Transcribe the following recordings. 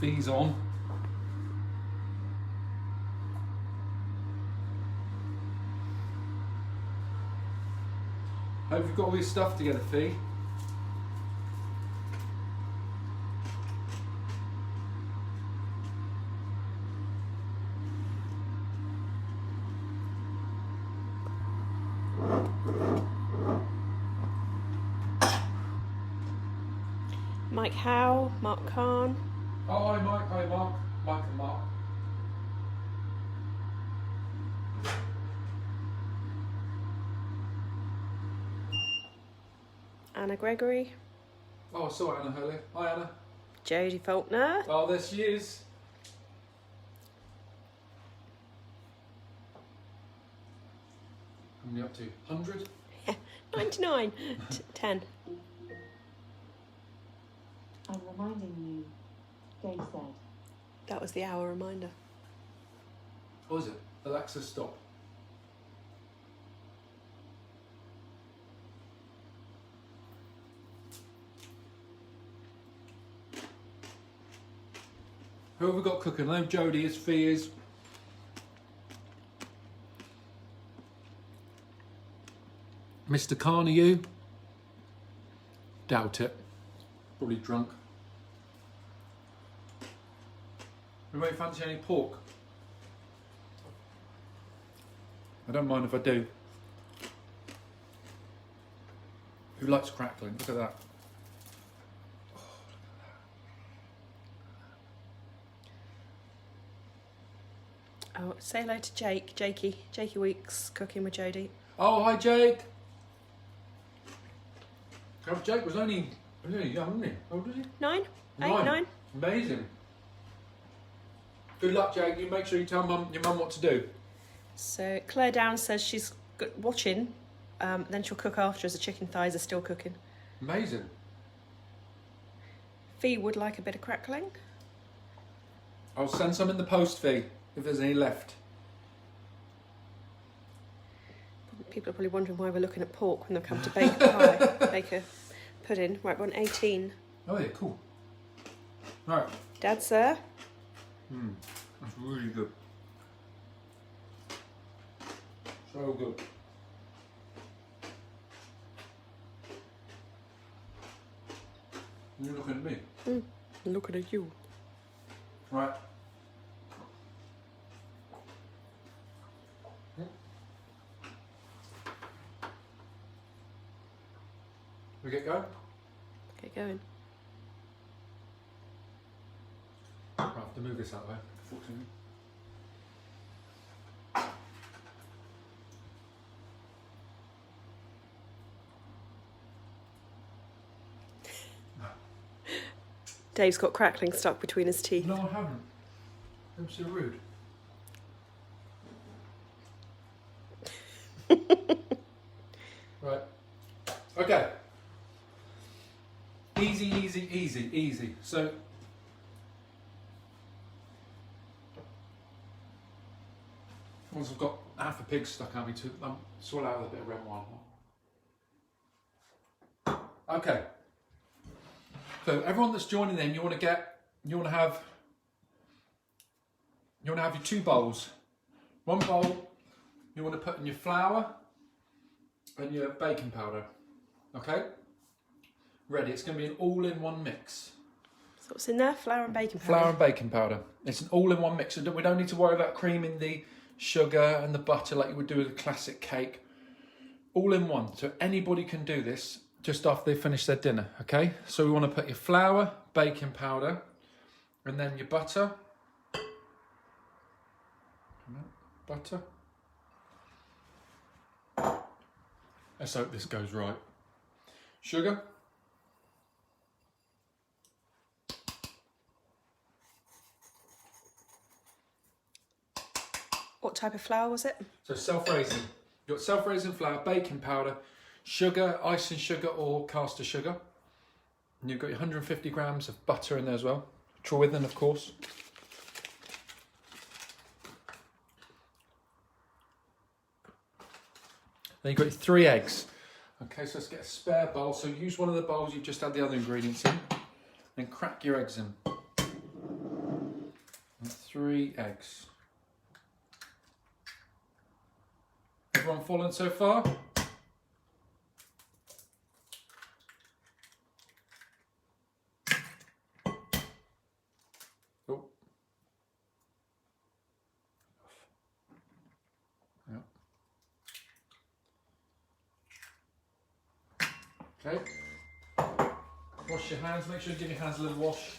Fee's on. Hope you've got all your stuff together, Fee. Mike Howe, Mark Khan. Oh, hi Mike, hi Mark. Mike and Mark. Anna Gregory. Oh, I saw Anna earlier. Hi Anna. Jodie Faulkner. Oh, there she is. How many up to? 100? 99. 10. I'm reminding you, Dave said. That was the hour reminder. What is it? Alexa, stop. Who have we got cooking? I know Jodie is, Fee is. Mr. Khan, are you? Doubt it. Probably drunk. Anybody fancy any pork? I don't mind if I do. Who likes crackling? Look at that. Oh, say hello to Jake. Jakey Weeks cooking with Jodie. Oh, hi Jake. Jake was only young, wasn't he? How old was he? 9? 8, 9. Amazing. Good luck, Jake. You make sure you tell your mum what to do. So Claire Downs says she's watching, then she'll cook after as the chicken thighs are still cooking. Amazing. Fee would like a bit of crackling. I'll send some in the post, Fee, if there's any left. People are probably wondering why we're looking at pork when they come to bake pie, bake a pudding. Right, we're on 18. Oh yeah, cool. Right. Dad, sir. That's really good. So good. You're looking at me. Looking at you. Right. We get going? Get going. Right, I have to move this out of the way, unfortunately. Dave's got crackling stuck between his teeth. No, I haven't. I'm so rude. Right. Okay. Easy, easy, easy, easy. So, once I've got half a pig stuck out me to swallow out a bit of red wine. Okay. So everyone that's joining in, you want to have your 2 bowls. One bowl you want to put in your flour and your baking powder. Okay? Ready. It's going to be an all-in-one mix. So what's in there? Flour and baking powder? Flour and baking powder. It's an all-in-one mix. So we don't need to worry about creaming the sugar and the butter like you would do with a classic cake. All in one. So anybody can do this just after they finish their dinner, okay? So we want to put your flour, baking powder, and then your butter. Butter. Let's hope this goes right. Sugar. What type of flour was it? So self-raising. You've got self-raising flour, baking powder, sugar, icing sugar or caster sugar. And you've got your 150 grams of butter in there as well. Trewithen, of course. Then you've got your 3 eggs. Okay, so let's get a spare bowl. So use one of the bowls you've just had the other ingredients in. Then crack your eggs in. 3 eggs. Everyone following so far? Oh. Yeah. Okay. Wash your hands, make sure you give your hands a little wash.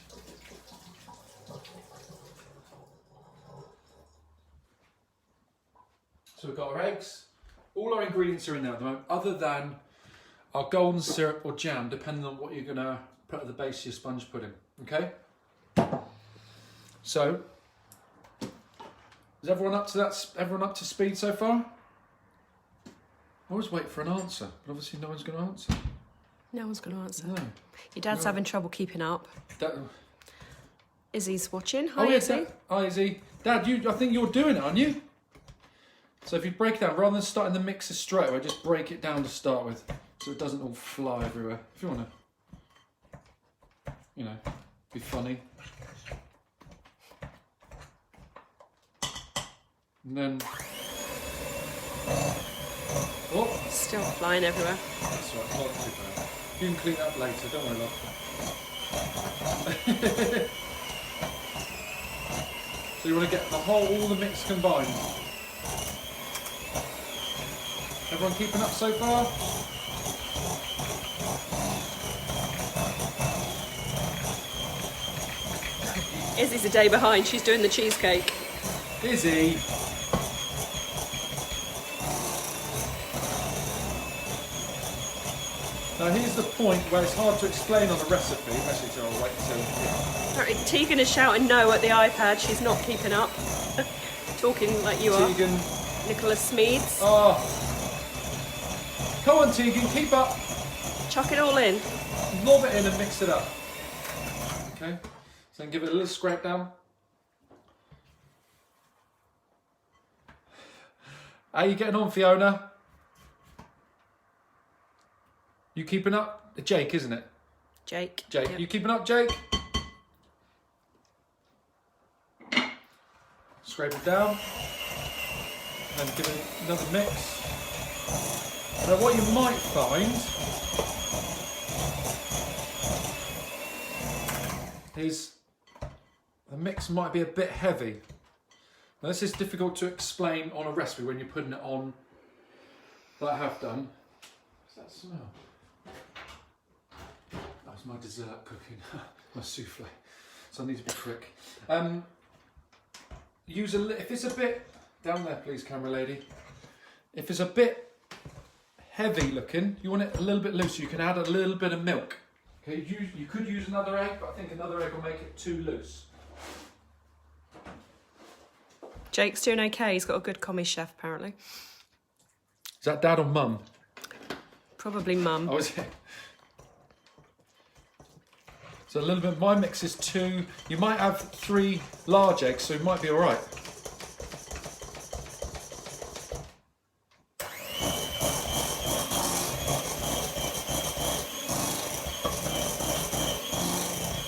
So we've got our eggs. All our ingredients are in there at the moment, other than our golden syrup or jam, depending on what you're going to put at the base of your sponge pudding. Okay? So, is everyone up to that? Everyone up to speed so far? I always wait for an answer, but obviously no one's going to answer. No one's going to answer. No. Your dad's No. having trouble keeping up. That, Izzy's watching. oh Hi, yeah, Izzy. Hi Izzy. Dad, I think you're doing it, aren't you? So if you break it down, rather than starting the mixer straight away, just break it down to start with, so it doesn't all fly everywhere. If you want to, you know, be funny. And then, oh, Still flying everywhere. that's right, not too bad. You can clean up later, don't worry, love. So you want to get all the mix combined. Everyone keeping up so far? Izzy's a day behind. She's doing the cheesecake. Izzy! Now here's the point where it's hard to explain on a recipe. Actually, so I'll wait until... Apparently, Tegan is shouting no at the iPad. She's not keeping up. Talking like you are. Tegan. Nicholas Smeeds. Oh. Come on, Tegan, keep up. Chuck it all in. Lob it in and mix it up. Okay, so then give it a little scrape down. How are you getting on, Fiona? You keeping up? Jake, isn't it? Jake. Jake, Yep. you keeping up, Jake? Scrape it down. And give it another mix. Now what you might find is the mix might be a bit heavy. Now this is difficult to explain on a recipe when you're putting it on, like I have done. What's that smell? That's my dessert cooking, my souffle. So I need to be quick. If it's a bit, down there please camera lady. If it's a bit heavy looking, you want it a little bit loose, you can add a little bit of milk. Okay, you could use another egg, but I think another egg will make it too loose. Jake's doing okay. He's got a good commie chef, apparently. Is that dad or mum? Probably mum. Oh, is it? So a little bit, my mix is 2. You might have 3 large eggs, so it might be all right.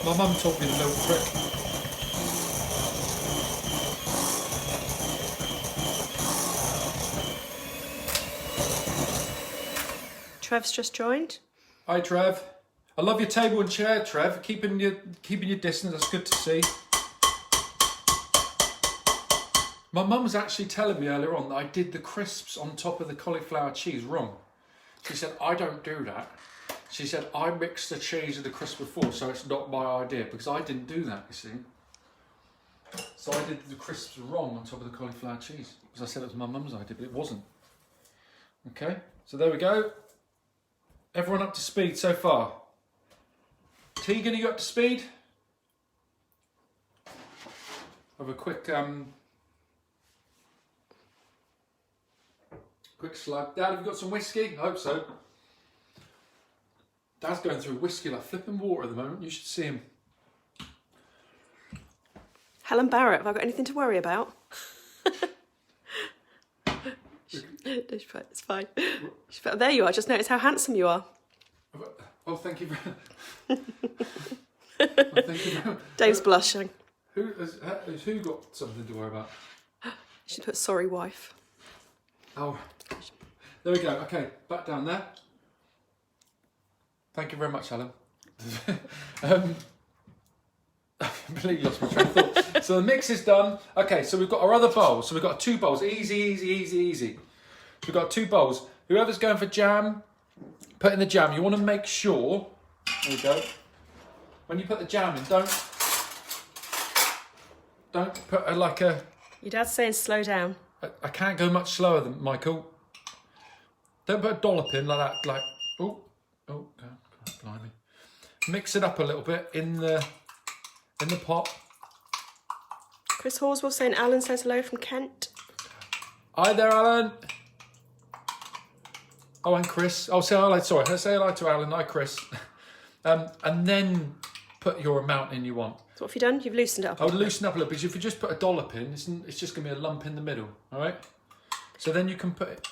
My mum taught me the little trick. Trev's just joined. Hi, Trev. I love your table and chair, Trev. Keeping your distance. That's good to see. My mum was actually telling me earlier on that I did the crisps on top of the cauliflower cheese wrong. She said I don't do that. She said I mixed the cheese with the crisp before, so it's not my idea because I didn't do that. You see. So I did the crisps wrong on top of the cauliflower cheese because I said it was my mum's idea, but it wasn't. Okay. So there we go. Everyone up to speed so far? Tegan, are you up to speed? Have a quick slug. Dad, have you got some whiskey? I hope so. Dad's going through whiskey like flipping water at the moment. You should see him. Helen Barrett, have I got anything to worry about? It's fine. There you are. Just notice how handsome you are. Oh, thank you very much. Thank you very much. Dave's blushing. Has who got something to worry about? You should put sorry wife. Oh, there we go. Okay, back down there. Thank you very much, Alan. I completely lost my train of thought. So the mix is done. Okay, so we've got our other bowls. So we've got 2 bowls. Easy. We've got 2 bowls. Whoever's going for jam, put in the jam. You want to make sure. There we go. When you put the jam in, don't put a. Your dad's saying slow down. I can't go much slower than Michael. Don't put a dollop in like that. Like God, blimey. Mix it up a little bit in the pot. Chris Horswell saying Alan says hello from Kent. Hi there, Alan. Oh, and Chris. Oh, say hello. Sorry, say hello to Alan. Hi, Chris. And then put your amount in you want. So what have you done? You've loosened it up. I would loosen up a little because if you just put a dollop in, it's just going to be a lump in the middle. All right. So then you can put it.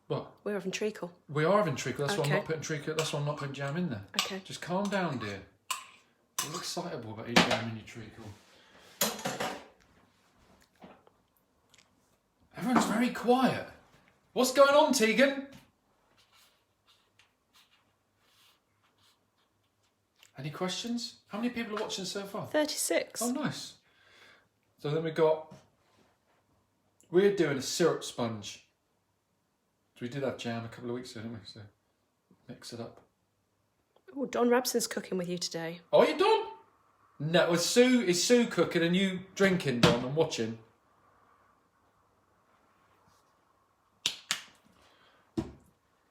What? We're having treacle. We are having treacle. That's why I'm Okay. not putting treacle. That's why I'm not putting jam in there. Okay. Just calm down, dear. You're excitable about your jam and your treacle. Everyone's very quiet. What's going on, Tegan? Any questions? How many people are watching so far? 36. Oh, nice. So then we're doing a syrup sponge. So we did have jam a couple of weeks ago, didn't we? So mix it up. Oh, Don Rabson's cooking with you today. Oh, you done? No, is Sue cooking and you drinking, Don, and watching?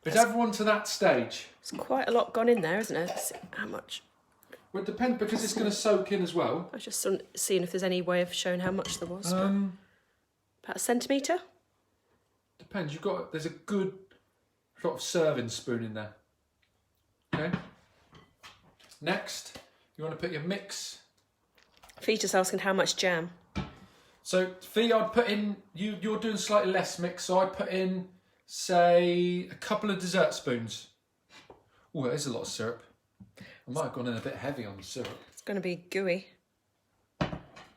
Is everyone to that stage? There's quite a lot gone in there, isn't it? Let's see how much? Well, it depends because it's going to soak in as well. I was just seeing if there's any way of showing how much there was. About a centimetre? Depends. There's a good sort of serving spoon in there. Okay. Next, you want to put your mix. Fee's just asking how much jam. So, Fee, I'd put in. You're doing slightly less mix, so I'd put in, say, a couple of dessert spoons. Oh, that is a lot of syrup. I might have gone in a bit heavy on the syrup. It's going to be gooey. And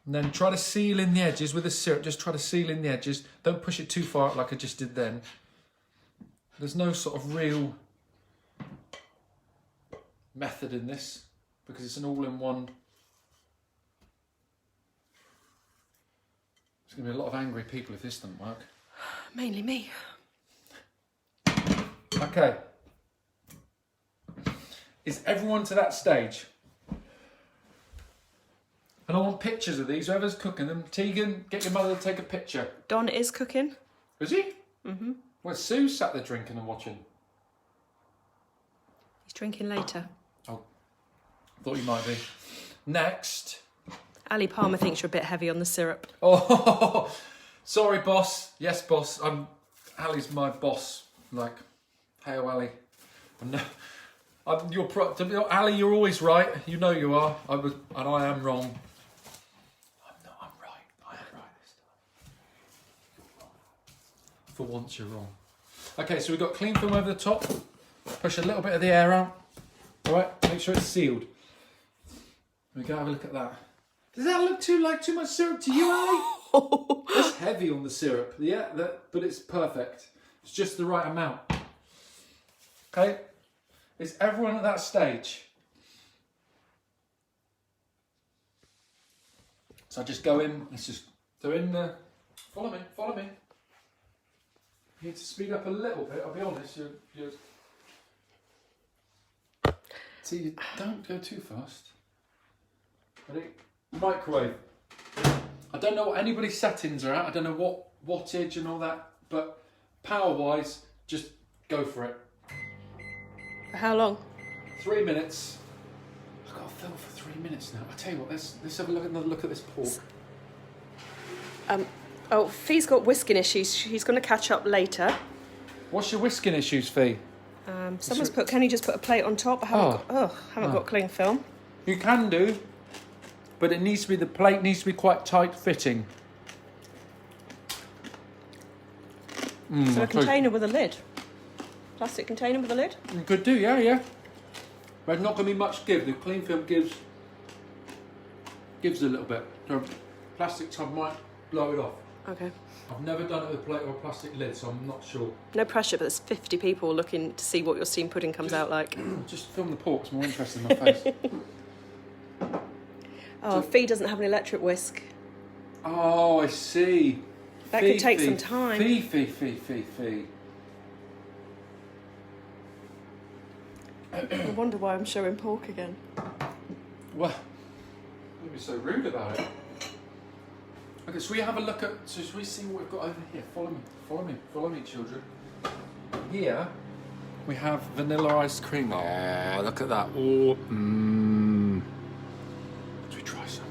then try to seal in the edges with the syrup. Just try to seal in the edges. Don't push it too far like I just did then. There's no sort of real method in this because it's an all-in-one. There's going to be a lot of angry people if this doesn't work. Mainly me. Okay. Is everyone to that stage? And I want pictures of these. Whoever's cooking them, Tegan, get your mother to take a picture. Don is cooking. Is he? Mm-hmm. Well, Sue sat there drinking and watching. He's drinking later. Oh, thought you might be. Next. Ali Palmer thinks you're a bit heavy on the syrup. Oh, sorry, boss. Yes, boss. Ali's my boss. Like, hey, Ali. Ali, you're always right. You know you are. I am wrong. I'm right. I am right this time. For once, you're wrong. Okay, so we've got clean film over the top. Push a little bit of the air out. All right, make sure it's sealed. We go have a look at that. Does that look too much syrup to you, Ali? It's heavy on the syrup. Yeah, but it's perfect. It's just the right amount. Okay. Is everyone at that stage? So I just go in. Let's just go in there. Follow me. You need to speed up a little bit. I'll be honest. See, don't go too fast. Ready? Microwave. I don't know what anybody's settings are at. I don't know what wattage and all that. But power-wise, just go for it. For how long? 3 minutes. I've got to film for 3 minutes now. I tell you what, let's have another look at this pork. Fee's got whisking issues. She's going to catch up later. What's your whisking issues, Fee? Someone's put. Can you just put a plate on top? I haven't got cling film. You can do, but it needs to be, the plate needs to be quite tight fitting. So a container with a lid. Plastic container with a lid? You could do, yeah. There's not going to be much give. The cling film gives Gives a little bit. So plastic tub might blow it off. Okay. I've never done it with a plate or a plastic lid, so I'm not sure. No pressure, but there's 50 people looking to see what your steamed pudding comes out like. Just film the pork, it's more interesting than my face. Oh, Fee doesn't have an electric whisk. Oh, I see. That could take some time. Fee. I wonder why I'm showing pork again. Well, don't be so rude about it. Okay, so we have a look at, so should we see what we've got over here? Follow me, children. Here, we have vanilla ice cream. Oh, look at that. Oh, Should we try some?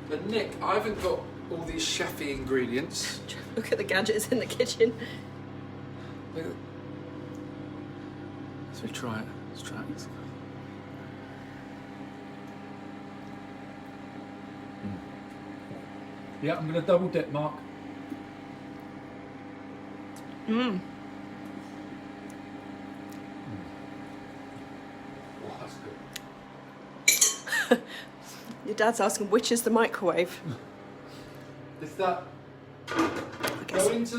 But Nick, I haven't got all these chefy ingredients. Look at the gadgets in the kitchen. Look at- So try it. Let's try it. Yeah, I'm going to double dip, Mark. Mmm. Oh, that's good. Your dad's asking which is the microwave. Is that I guess. go into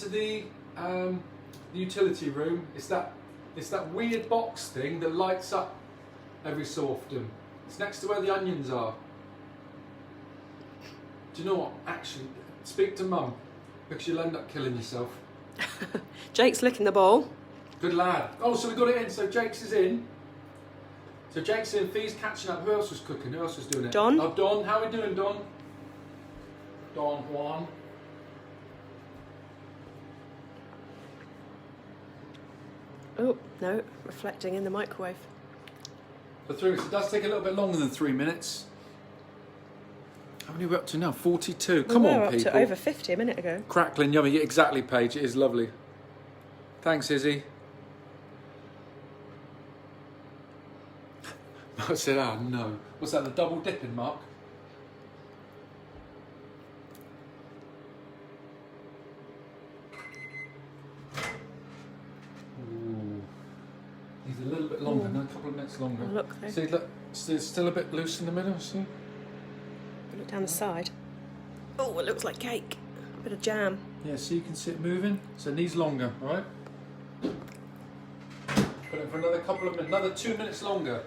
the utility room? It's that weird box thing that lights up every so often. It's next to where the onions are. Do you know what? Actually, speak to Mum, because you'll end up killing yourself. Jake's licking the bowl. Good lad. Oh, so we got it in. So Jake's is in. So Jake's in. Fee's catching up. Who else was cooking? Who else was doing it? Don. Oh, Don. How are we doing, Don? Don Juan. Oh, no, reflecting in the microwave. For 3 minutes. It does take a little bit longer than 3 minutes. How many are we up to now? 42. Come we on, were up people. to over 50 a minute ago. Crackling, yummy. Yeah, exactly, Paige. It is lovely. Thanks, Izzy. I said, oh no. What's that, the double dipping, Mark? Ooh. He's a little bit longer, no, a couple of minutes longer. Oh, look, though. See, look, it's still a bit loose in the middle, see? Look down the side. Oh, it looks like cake. A bit of jam. Yeah, so you can see it moving. So it needs longer, all right? Put it for another couple of minutes, another 2 minutes longer.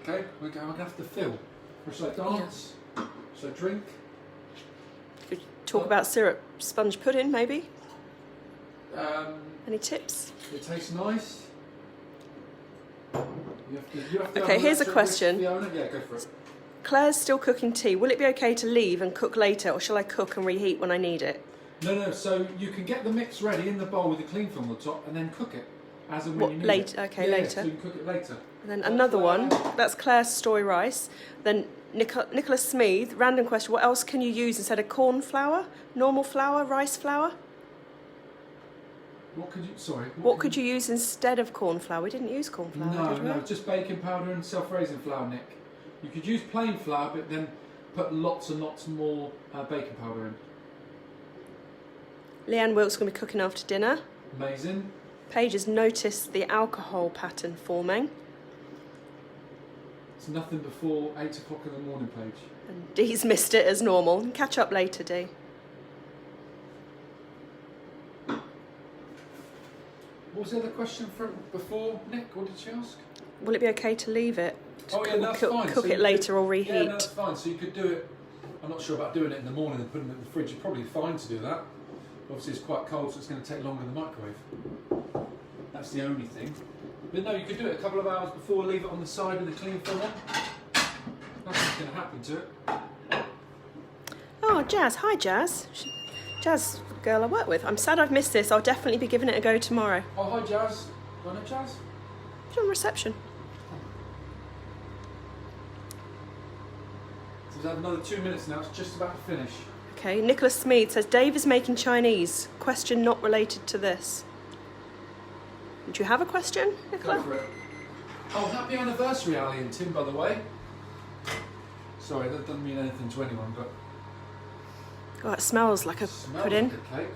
Okay, we're going to have to fill. Or shall I dance? Shall I drink? Could talk about syrup sponge pudding, maybe? Um, Any tips? it tastes nice. You have to Okay, have here's a electric question. whisk, Fiona. Yeah, go for it. Claire's still cooking tea. Will it be okay to leave and cook later, or shall I cook and reheat when I need it? No, so you can get the mix ready in the bowl with the clean film on the top and then cook it as and when What, you need later? it. Okay, Yeah, later. so you can cook it later. And then another one, that's Claire's story rice. Then Nicholas Smeeth, random question, what else can you use instead of corn flour? Normal flour, rice flour? What could you, sorry. What could you use instead of corn flour? We didn't use corn flour, did we? No, just baking powder and self-raising flour, Nick. You could use plain flour, but then put lots and lots more baking powder in. Leanne Wilkes going to be cooking after dinner. Amazing. Paige has noticed the alcohol pattern forming. It's nothing before 8 o'clock in the morning, Paige. And Dee's missed it as normal. Catch up later, Dee. What was the other question from before, Nick? What did she ask? Will it be okay to leave it? Oh yeah, that's fine. Cook So it you later could, or reheat? Yeah, no, that's fine. So you could do it. I'm not sure about doing it in the morning and putting it in the fridge. You're probably fine to do that. Obviously, it's quite cold, so it's going to take longer in the microwave. That's the only thing. But no, you could do it a couple of hours before. Leave it on the side with the clean film on. Nothing's going to happen to it. Oh, Jazz. Hi, Jazz. Jazz, girl I work with. I'm sad I've missed this. I'll definitely be giving it a go tomorrow. Oh, hi, Jazz. You want a Jazz? She's on reception. So we have another 2 minutes now. It's just about to finish. Okay, Nicholas Smeeth says, Dave is making Chinese. Question not related to this. Do you have a question, Go Nicola? for it. Oh, happy anniversary, Ali and Tim, by the way. Sorry, that doesn't mean anything to anyone, but Oh, it smells like a smells pudding. like a cake.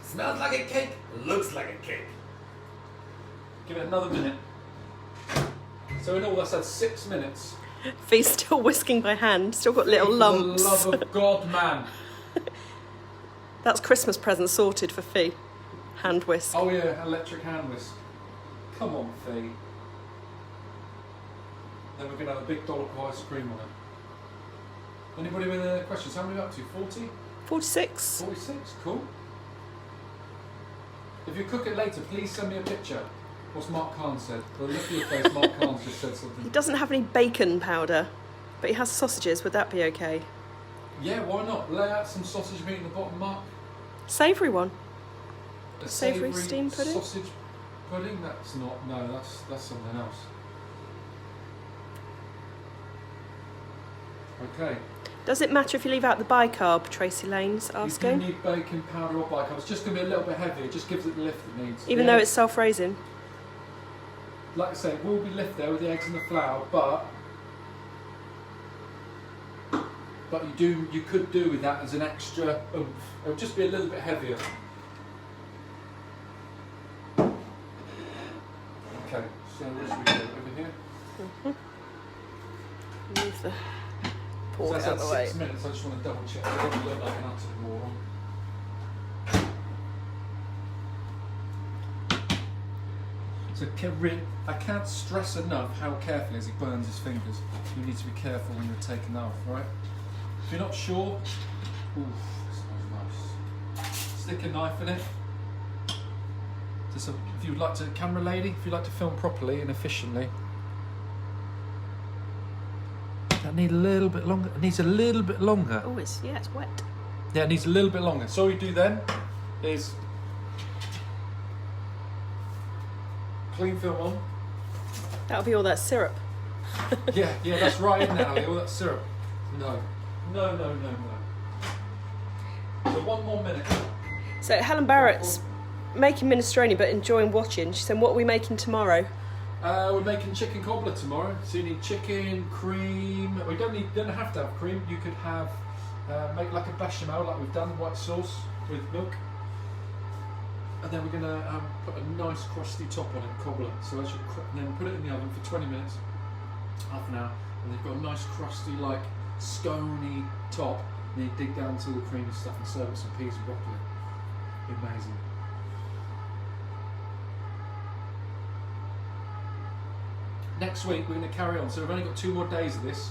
Smells like a cake, looks like a cake. Give it another minute. So in all, that's had 6 minutes. Fee's still whisking by hand, still got little lumps. For the love of God, man. That's Christmas present sorted for Fee. Hand whisk. Oh yeah, electric hand whisk. Come on, Fee. Then we're going to have a big dollop of ice cream on it. Anybody with any questions? How many are we up to? 40? 46. 46? Cool. If you cook it later, please send me a picture. What's Mark Kahn said? The look of your face, Mark Kahn just said He something. doesn't have any bacon powder, but he has sausages. Would that be okay? Yeah, why not? Lay out some sausage meat in the bottom, Mark. Savoury one. A Savoury steamed pudding? Sausage pudding? That's not, no, that's something else. Okay. Does it matter if you leave out the bicarb, Tracy Lane's You do asking? need bacon powder or bicarb. It's just going to be a little bit heavier. It just gives it the lift it needs. Even though it's self-raising? Like I say, it will be lift there with the eggs and the flour, but you could do with that as an extra oomph. It would just be a little bit heavier. Okay, so what should we do over here? Move the So pork that's out at of the way. 6 minutes. I just want to double check. I don't look like an utter moron. So I can't stress enough how carefully as he burns his fingers. You need to be careful when you're taking that off, right? If you're not sure, ooh, smells nice. Stick a knife in it. If you would like to, camera lady, if you'd like to film properly and efficiently. That need a little bit longer. It needs a little bit longer. Oh, it's wet. Yeah, it needs a little bit longer. So what we do then is clean film on. That'll be all that syrup. Yeah, that's right, isn't it, Ali? All that syrup. No. So 1 more minute. So Helen Barrett's making minestrone but enjoying watching. She said, what are we making tomorrow? We're making chicken cobbler tomorrow. So you need chicken, cream. We don't have to have cream. You could have make like a bechamel, like we've done, white sauce with milk. And then we're going to put a nice crusty top on it, cobbler. So as you and then put it in the oven for 20 minutes, half an hour, and you've got a nice crusty, like scony top. And then you dig down to all the creamy stuff and serve it with some peas and broccoli. Amazing. Next week we're going to carry on. So we've only got 2 more days of this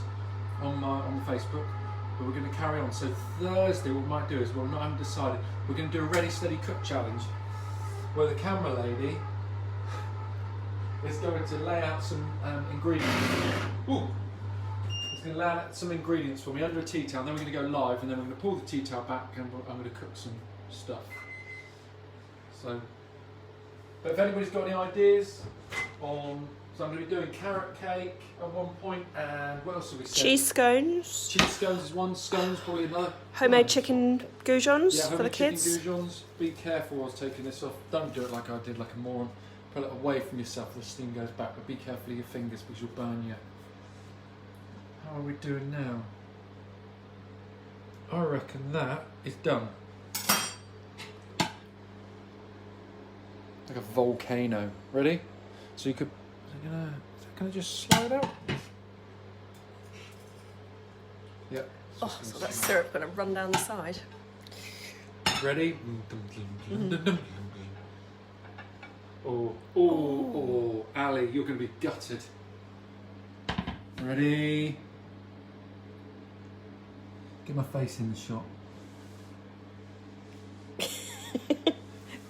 on the Facebook, but we're going to carry on. So Thursday, what we might do is I haven't decided. We're going to do a ready, steady, cook challenge, where the camera lady is going to lay out some ingredients. Ooh. She's going to lay out some ingredients for me under a tea towel. And then we're going to go live, and then we're going to pull the tea towel back, and I'm going to cook some stuff. So, but if anybody's got any ideas on. So I'm going to be doing carrot cake at one point, and what else have we said? Cheese scones. Cheese scones is one, scones probably another. Homemade chicken goujons Yeah, for the kids. chicken goujons. Be careful whilst taking this off. Don't do it like I did, like a moron. Pull it away from yourself, the steam goes back, but be careful of your fingers because you'll burn your... How are we doing now? I reckon that is done. Like a volcano. Ready? So you could... Is that gonna just slide out? Yep. Oh, so that syrup going to run down the side. Ready? Oh, Ali, you're going to be gutted. Ready? Get my face in the shot.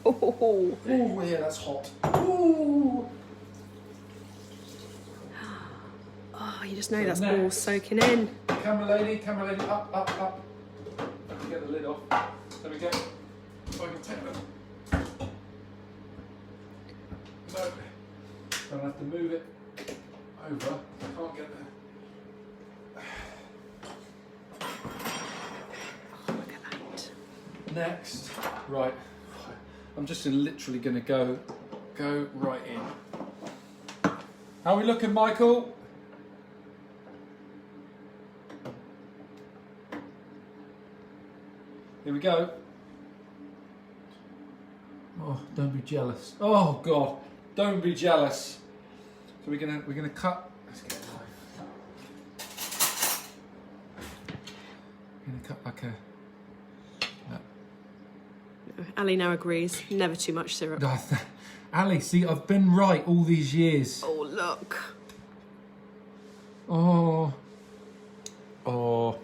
Oh, Oh, yeah, that's hot. Ooh. oh, you just know So that's next- all soaking in. Camera lady, up, up. Get the lid off. There we go. So I can take them. No, I'm gonna have to move it over. I can't get there. Look at that. Next, right. I'm just literally gonna go right in. How are we looking, Michael? Here we go. Oh, don't be jealous. Oh, God. Don't be jealous. So we're gonna cut. Let's get a knife. We're gonna cut like a. Ali now agrees. Never too much syrup. Ali, see, I've been right all these years. Oh, look. Oh. Oh.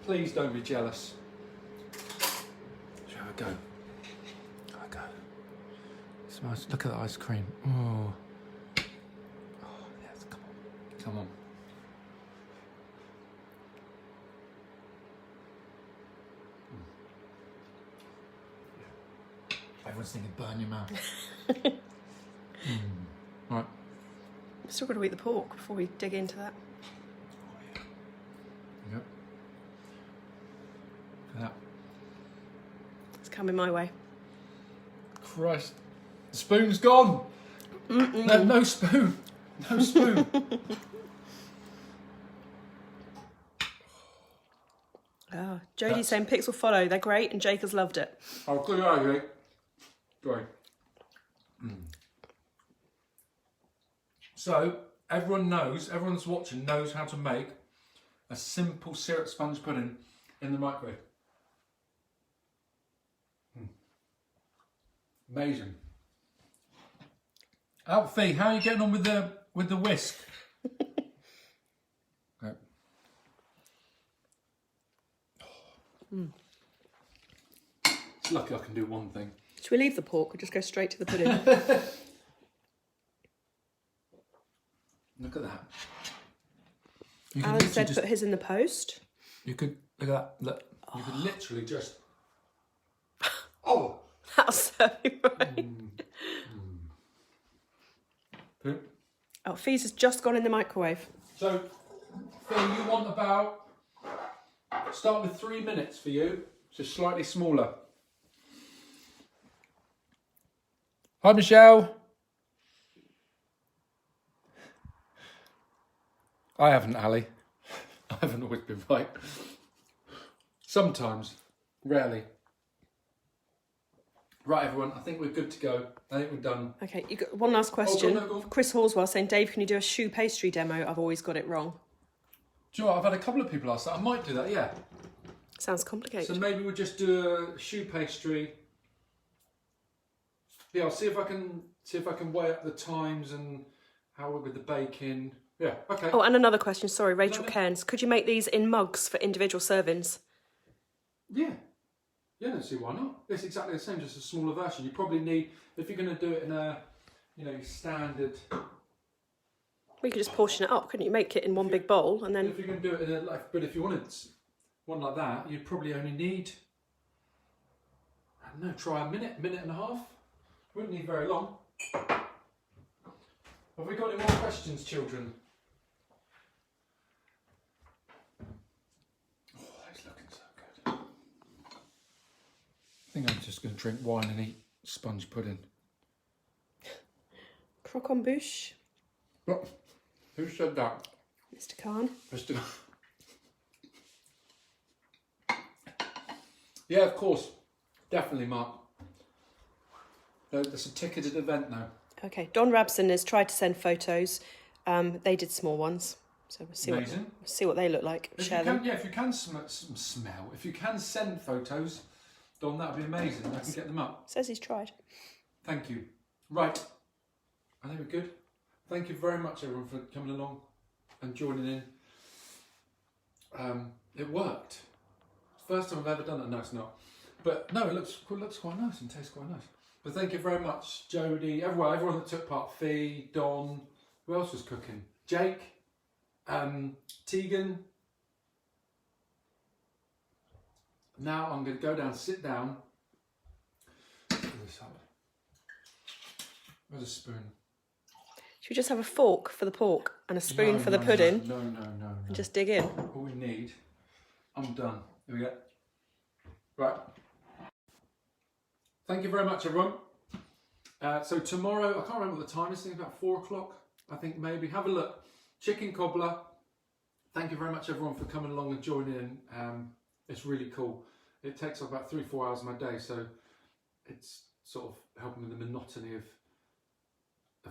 Please don't be jealous. Shall we go? Shall we go? Smells, look at the ice cream. Oh. Oh, yes, come on. Come on. Everyone's thinking burn your mouth. Right. We've still got to eat the pork before we dig into that. Yep. Look at that. It's coming my way. Christ. The spoon's gone. No, no spoon. No spoon. Oh, Jodie's saying pics will follow. They're great, and Jake has loved it. I'll clear it out, Jake. Sorry. So, everyone's watching knows how to make a simple syrup sponge pudding in the microwave. Amazing. Alfie, how are you getting on with the whisk? Okay. It's lucky I can do one thing. Should we leave the pork or just go straight to the pudding? Look at that. You could Alan literally said put his in the post. You could look at that. Look, you could literally just. Oh. That's so right. Okay. Oh, Fees has just gone in the microwave. So, Phil, you want about. Start with 3 minutes for you, so slightly smaller. Hi, Michelle. I haven't, Ali. I haven't always been right. Sometimes, rarely. Right, everyone, I think we're good to go. I think we're done. Okay, you got one last question. go on. Chris Horswell saying, Dave, can you do a choux pastry demo? I've always got it wrong. Do you know what? I've had a couple of people ask that. I might do that, yeah. Sounds complicated. So maybe we'll just do a choux pastry. Yeah, I'll see if I can weigh up the times and how we're with the baking. Yeah, okay. Oh, and another question. Sorry, Rachel No. Cairns. Could you make these in mugs for individual servings? Yeah. Yeah, I don't see why not. It's exactly the same, just a smaller version. You probably need, if you're going to do it in a, standard. We could just portion it up, couldn't you? Make it in one big bowl and then. If you're going to do it in a, but if you wanted one like that, you'd probably only need, I don't know, try a minute and a half. Wouldn't need very long. Have we got any more questions, children? Oh, that's looking so good. I think I'm just going to drink wine and eat sponge pudding. Croque bouche, What? Who said that? Mr. Khan. Mr. Yeah, of course. Definitely, Mark. There's a ticketed event now. Okay, Don Rabson has tried to send photos. They did small ones, so we'll see Amazing. see what they look like. If Share you them. can, yeah, if you can smell, if you can send photos, Don, that would be amazing. I can get them up. Says he's tried. Thank you. Right. I think we're good. Thank you very much, everyone, for coming along and joining in. It worked. First time I've ever done it. No, it's not. But no, it looks quite nice and tastes quite nice. But thank you very much, Jodie, everyone that took part. Fee, Don, who else was cooking? Jake, Tegan. Now I'm going to go down, sit down. Where's a spoon? Should we just have a fork for the pork and a spoon for the pudding? No. And just dig in. All we need. I'm done. Here we go. Right. Thank you very much, everyone. So tomorrow, I can't remember what the time is. I think about 4 o'clock. I think maybe. Have a look. Chicken cobbler. Thank you very much, everyone, for coming along and joining in. It's really cool. It takes up about 3-4 hours of my day, so it's sort of helping with the monotony of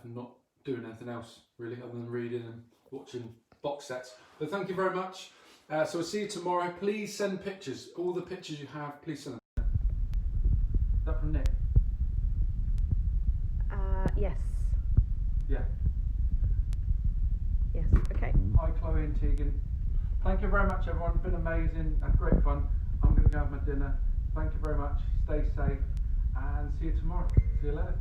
not doing anything else really other than reading and watching box sets. But thank you very much. So we'll see you tomorrow. Please send pictures. All the pictures you have, please send them. Is that from Nick? Yes. Yeah. Yes. Okay. Hi Chloe and Tegan. Thank you very much everyone. It's been amazing and great fun. I'm going to go have my dinner. Thank you very much. Stay safe and see you tomorrow. See you later.